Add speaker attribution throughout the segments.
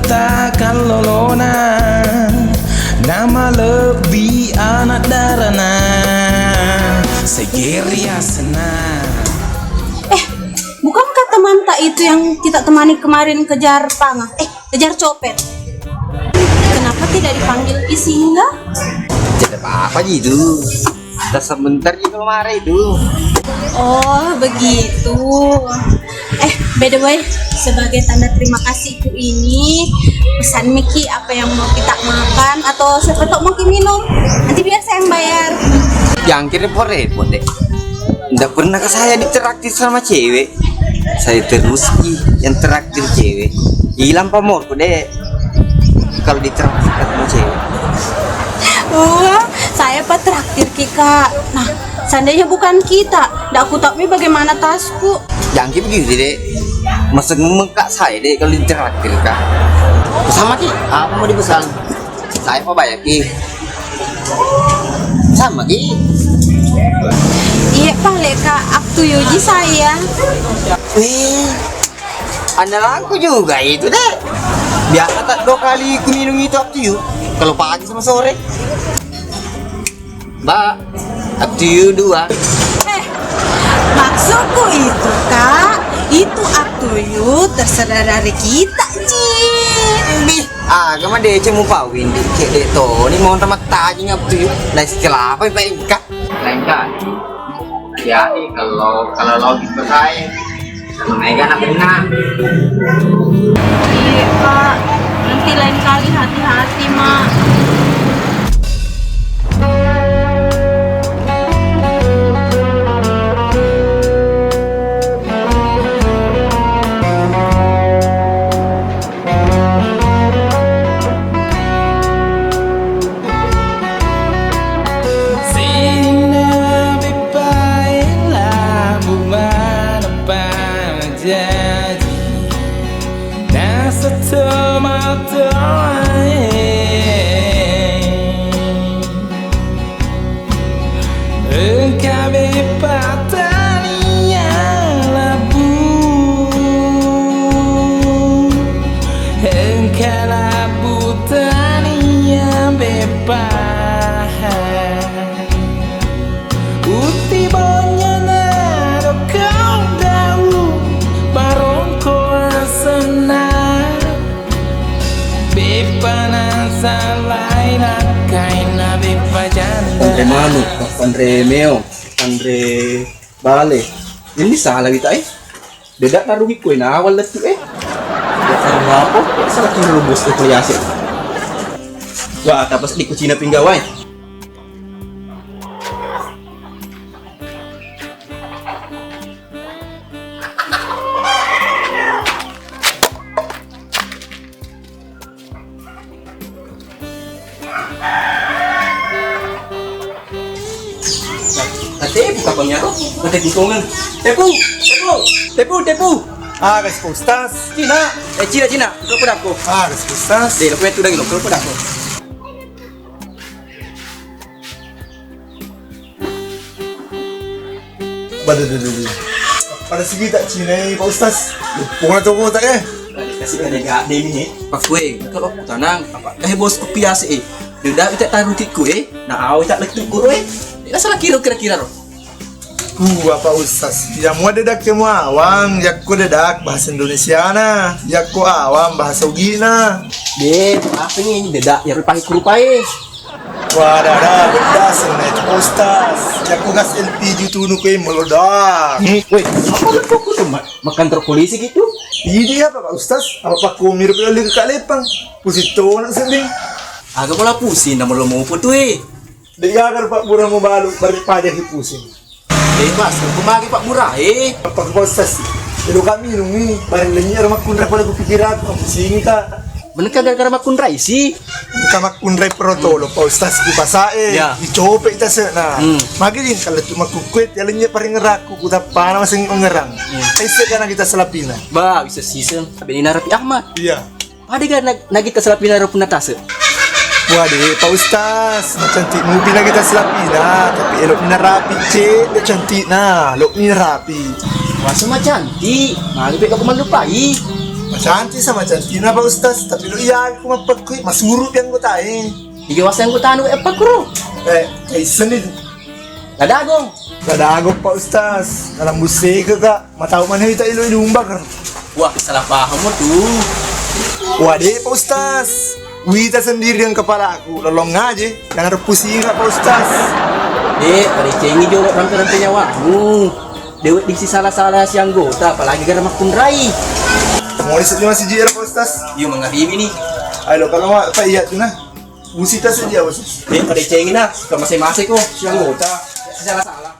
Speaker 1: takkan lolona, nama lebih anak darana, segeria senang.
Speaker 2: Bukankah teman tak itu yang kita temani kemarin kejar panga? Kejar copet. Kenapa tidak dipanggil isi enggak?
Speaker 3: Tidak apa-apa itu. Kita sebentar di kemarin itu.
Speaker 2: Oh, begitu. By the way, sebagai tanda terima kasihku ini, pesan Miki apa yang mau kita makan atau siapa tahu mau kita minum. Nanti biar saya yang bayar.
Speaker 3: Yang kirim repot deh. Tidak pernah ke saya ditraktir sama cewek. Saya terus yang traktir cewek. Hilang pamorku deh. Kalau ditraktir sama cewek.
Speaker 2: Wah, saya pak traktir Kika. Nah, seandainya bukan kita, dak aku tahu bagaimana tasku.
Speaker 3: Jangan begitu deh. Masa ngekak saya deh kalau ditraktir kak. Sama ki, apa mau dipesan? Saya mau bayar ki. Sama ki.
Speaker 2: Iya pak leka up to you ji saya.
Speaker 3: Andalanku juga itu deh. Biasa tak 2 kali ku minum itu up to you. Kalau pagi sama sore. Mbak, up to you 2.
Speaker 2: Maksudku itu kak, itu up to you, terserah dari kita ji.
Speaker 3: Gama deh cemu pawin di cek deh to. Ini mau tamat tanya up to you. Lah setelah apa yang kak? Lain kali. Hati-hati kalau logis bersaing. Kalau mega nak benar.
Speaker 2: Iya pak, nanti lain kali hati-hati mak.
Speaker 4: Andre Manu, Andre Meo, Andre Bale. Ini salah kita Dedak naruhi ko na awal letu Ya karena apa? Salah kini rubus itu kuliasi. Wah, tapos di kucina pinggawai. Buka pangnyaro, nanti tikungan. Tepu.
Speaker 5: Guys, ¿cómo estás?
Speaker 4: Cina, lo por aku.
Speaker 5: Guys, ¿cómo estás?
Speaker 4: Lo puedo lagi, lo por aku.
Speaker 5: Pada segi tak Cina Pak Ustaz. Pokoknya tunggu tak
Speaker 4: Kasih kadang ini Pak Kue, kalau aku tanang apa? Bos kopiasi Dia tak taruh tiku Nah, awak tak letuk ku Tidak salah kira-kira roh.
Speaker 5: Pak Ustaz. Ya mau dedak temu awang, yakko dedak bahasa Indonesia na, yakko awam bahasa Ugina.
Speaker 4: Apa ini dedak yang pakai kurupai.
Speaker 5: Wah, ada beda senai Pak Ustaz. Yakko gas LPG tunu kue melodak.
Speaker 4: Woi, apa lu kok tuh makan truk polisi gitu?
Speaker 5: Ini apa Pak Ustaz? Apa ku mirip oleh ke Kalepang? Pusito nak sending.
Speaker 4: Agak malah pusing, nama lo mau foto
Speaker 5: Dia agar Pak Burah mau balik balik pajak pusing.
Speaker 4: Mas, aku magi Pak Murah
Speaker 5: Apa Pak Ustaz? Itu kami nungi bareng lenyar makundra pada kupikiran pusing kita.
Speaker 4: Menekan gara-gara makun sih.
Speaker 5: Kita makundra protolo Pak Ustaz di pasae.
Speaker 4: Ya.
Speaker 5: Dicope kita sana. Magilin kalau cuma kukwet ya lenyar paling ngeraku kuta pana masing ngerang. Ese karena kita selapina.
Speaker 4: Ba, bisa season. Benina Rapi Ahmad.
Speaker 5: Iya.
Speaker 4: Ada kan kita selapina ro punatase.
Speaker 5: Wah deh Pak Ustaz, cantik mobil na kita selapina, tapi elok ni rapi cek, dia cantik na, elok ni rapi.
Speaker 4: Wah, semua cantik. Mali baik aku melupai.
Speaker 5: Macanti sama canti na Pak Ustaz. Tapi lo iya aku mapagkoy. Masurup yang ko tayo.
Speaker 4: Igiwasan ko tanu pa kuro.
Speaker 5: Ay sanid.
Speaker 4: Kadagong.
Speaker 5: Kadagok Pak Ustaz. Dalam busi ka ka. Mataw man hita ilo ilumbag.
Speaker 4: Wah, salah paham mo tuh.
Speaker 5: Wadi Pak Ustaz. Wita sendiri yang kepala aku. Lolong aja. Jangan pusing Pak Ustaz.
Speaker 4: Pada cengi juga rampe-rampe nyawamu. Dewek diksi salah-salah si anggota, apalagi gara makun rai.
Speaker 5: Mau disebut masih JR Pak Ustaz.
Speaker 4: Iya mengabibi nih.
Speaker 5: Ayo kalau mau Pak iya tuh nah. Musita saja Pak Ustaz.
Speaker 4: Pada cengi nah, suka masing-masing kok si anggota. Salah-salah.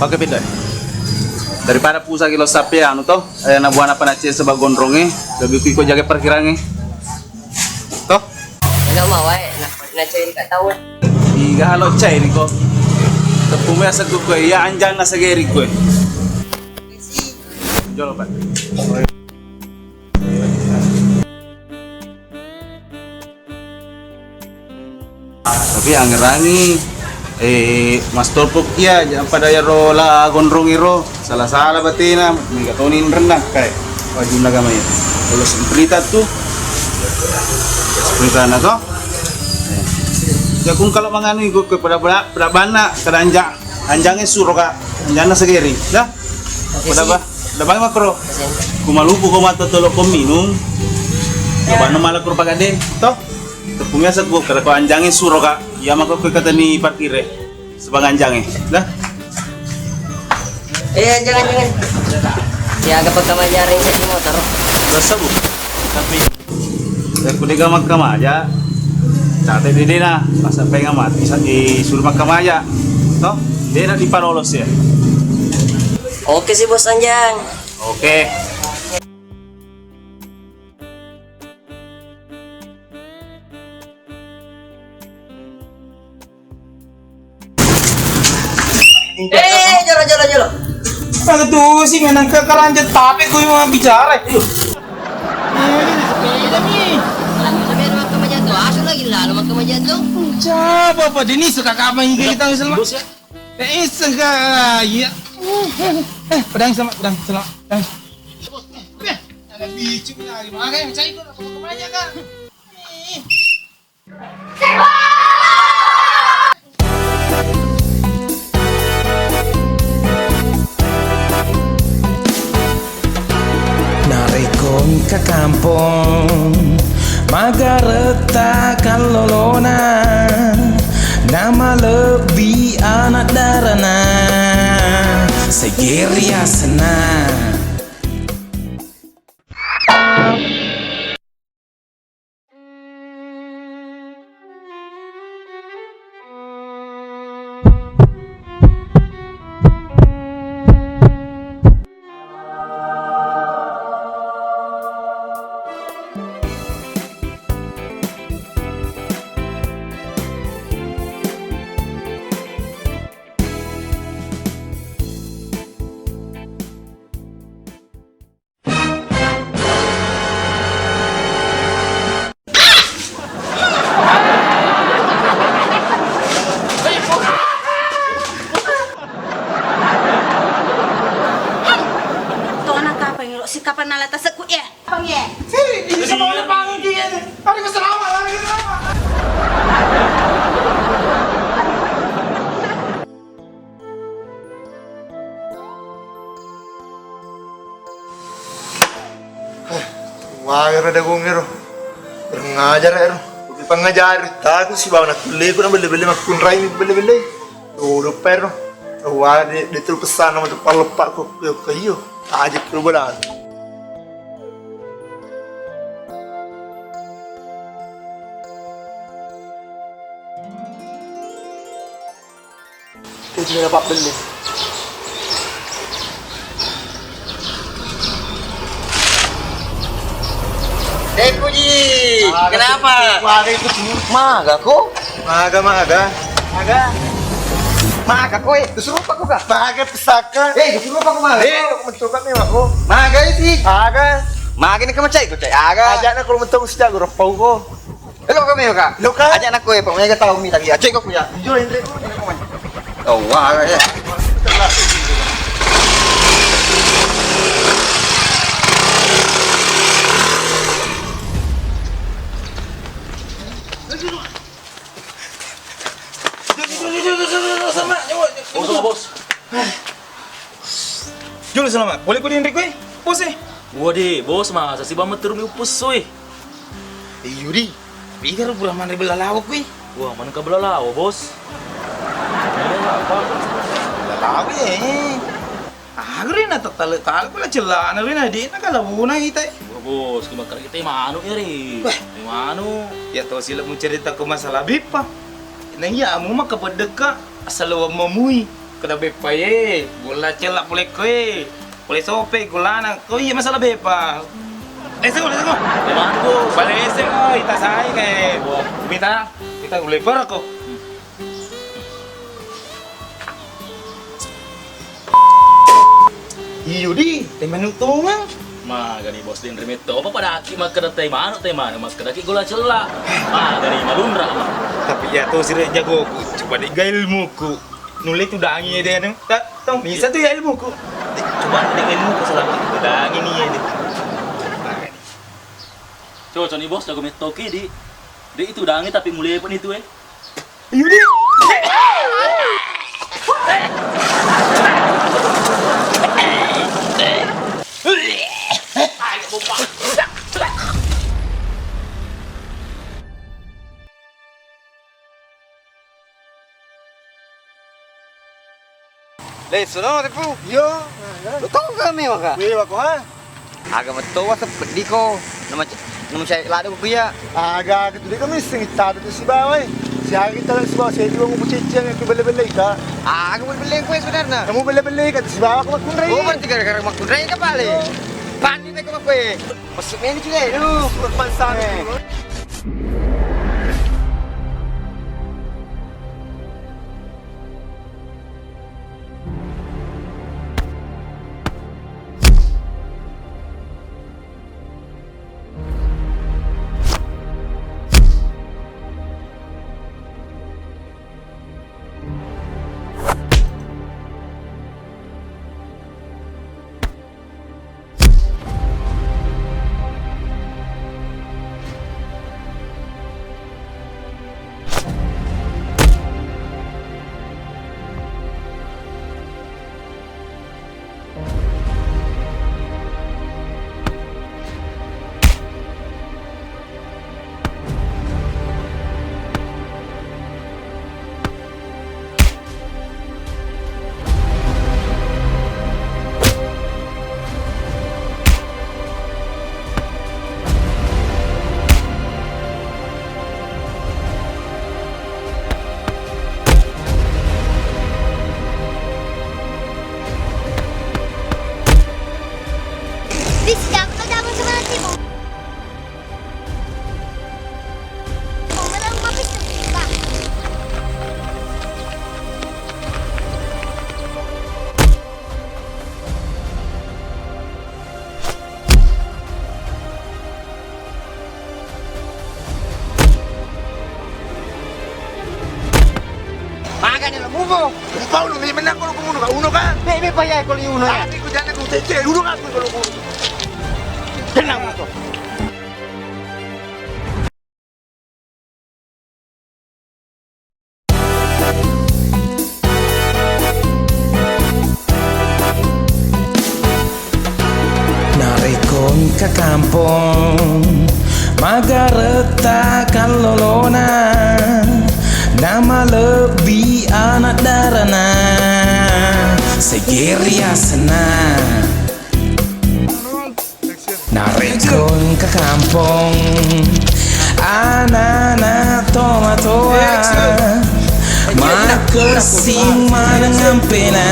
Speaker 6: Pakai pindah. Daripada pusat kilo sapi anu toh, na buana panace sebab gondronge, lebih ko jaga parkirange. Toh?
Speaker 7: Enggak mau nak cari kat tahu.
Speaker 6: Iga halo cai ni ko. Tepung biasa ko ya anjang na sageri ko. Jolo pak. Tapi anggerangi mas tolpok iya jangan pada ya ro la gondrong iro salah batina megatonin rendah kayak wajib naga maya kalau berita tuh berita na to ya kung kalau mangano igo ke pada bana kada anjangnya suroka anjana segeri dah pada ba makro kumalupo ko matutulog ko minum bano malah kuro pagade to tepungnya seguk kada ko anjangnya suroka ya mako ko kata ni parkire sebagai anjangnya dah
Speaker 7: Jangan. Ya agak pagkamayarin sa motor.
Speaker 6: rasa bu tapi aku dega magkamaja cate dede na pas sampai ngamat bisa disuruh magkamaja toh dia na di parolos ya
Speaker 7: Oke sih bos Anjang.
Speaker 6: oke
Speaker 7: Jolo.
Speaker 1: Ano tuh sih menang ke kalanjat tapi ko yung mga bicara.
Speaker 7: Sabihan magkamayan to. Aso lagi lalo magkamayan to.
Speaker 1: Siapa pa din isa kakapang kita ng salma. Isa ka ya. Pedang sama. Pedang. Ada bicu lagi. Makanya saya ikut aku kemana kan. Narikon ka kampong Magareta kalolona Nama lebih anak darana Segeria senang
Speaker 2: Si kapan nalata sa kuya? Pangye.
Speaker 5: Hindi sa mga napangin kiyan. Hari ka salamat. Wah, ada kong ero. Ngajar ero. Pangajar taku si bawa nak kulit ko na beli-beli makunray ni beli-beli. Udah pero. Wah, dito pesan naman to palepak ko kayo. Ajak ko bola. Itu dia dapat beli.
Speaker 3: Puji, kenapa?
Speaker 5: Maga ikut semua.
Speaker 3: Maga kok?
Speaker 5: Maga.
Speaker 3: Maga kok? Disuruh apa kok?
Speaker 5: Maga pesaka.
Speaker 3: Disuruh apa kok maga?
Speaker 5: Mencoba nih aku.
Speaker 3: Maga itu.
Speaker 5: Maga.
Speaker 3: Maga ini kamu cai kok cai aga.
Speaker 5: Ajak na kalau mentok sejak gue rapau ko.
Speaker 3: Hello kami kak.
Speaker 5: Hello, Kak.
Speaker 3: Ajak aku ya, pokoknya tahu mi tadi. Acik kau ya.
Speaker 5: Jujur Indri.
Speaker 3: Oh wah ya.
Speaker 1: Jul selamat. Boleh kau Hendrik weh? Bos eh.
Speaker 8: Waduh, bos masa sih banget turun upus soy.
Speaker 1: Yudi. Biar pura mana belalawak weh.
Speaker 8: Wah, mana ka belalawa, bos?
Speaker 1: Belalawak eh. Aku rin na tatalo pala celah na rin na di na kalabuna kita.
Speaker 8: Wah, bos, kumakar kita yung mano ya rin. Yung mano.
Speaker 1: Ya tahu sila mo cerita ko masalah bepa. Nang ya mo makapedek ka asal wa mamui. Kada bepa ye. Bola celak boleh kue. Boleh sope gulana. Ko iya masalah bepa. Let's go.
Speaker 8: Yung mano, bos.
Speaker 1: Balik ese ko itasay kay. Kita boleh per ako. Yudi, teman utungan.
Speaker 8: Gani bos din remito. Apa pada aki magkada tayo mano, magkadaki gula cela. Gani malundra.
Speaker 1: Tapi ya tuh sih jago ku. Coba di ilmuku. Nulis tuh dangi dia neng. Tak tahu bisa tuh ya ilmuku. Coba di ilmuku selama itu dangi nih ya.
Speaker 8: Coba nih bos, jago metoki di itu dangi tapi mulai pun itu
Speaker 1: Yudi.
Speaker 3: Let's no tepu.
Speaker 5: Yo.
Speaker 3: Lu tahu kami maka.
Speaker 5: Weh aku ha.
Speaker 3: Agak metua sepedi ko. Nama saya lado ko ya.
Speaker 5: Agak gitu dia kami sengita tu si bawai. Siapa kita lang si bawai saya juga mau ceceng yang bela-bela ka.
Speaker 3: Agak boleh beli kue sebenarnya.
Speaker 5: Kamu bela-bela ka si bawai aku makunrai.
Speaker 3: Oh, berarti gara-gara makundrai ka pale. Pandi na ko kue. Masuk ini juga.
Speaker 5: Aduh, pansan.
Speaker 9: Please, jangan sama nanti mo. Walang mapis na ba?
Speaker 3: Makan ni mubo.
Speaker 5: Kau lu menang kalau kamu uno ka.
Speaker 3: Bebe pa ya kalau uno ya.
Speaker 5: Tadi ku jangan ku ceceng uno ka kalau kamu.
Speaker 3: Tenang mo to.
Speaker 1: Narikon ke kampung Magareta kalolona Nama lebih anak darana Segeria sena Narikon ke kampung Anak-anak tomatoa Makasing manang pena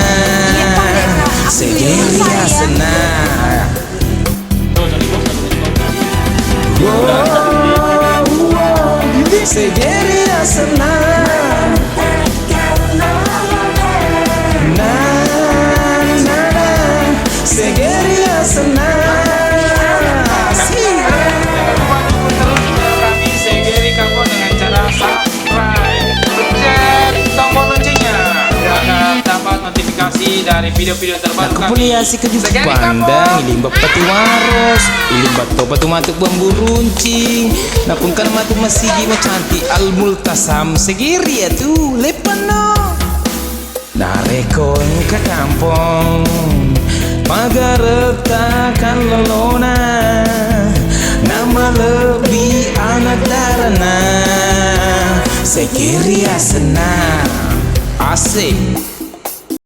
Speaker 1: Segeria sena Segeria senang Segeria senang Kami Segeri kamu dari video-video terbaru
Speaker 10: Aku
Speaker 1: kami.
Speaker 10: boleh asik ke
Speaker 1: Segeri
Speaker 10: pandang ilim bapati waros ilim bato batu matuk bambu runcing napun kan matuk masigi cantik al multasam segiri ya tu lepano narekon ke kampung magaretakan lelona nama lebih anak darana segiri ya senang asik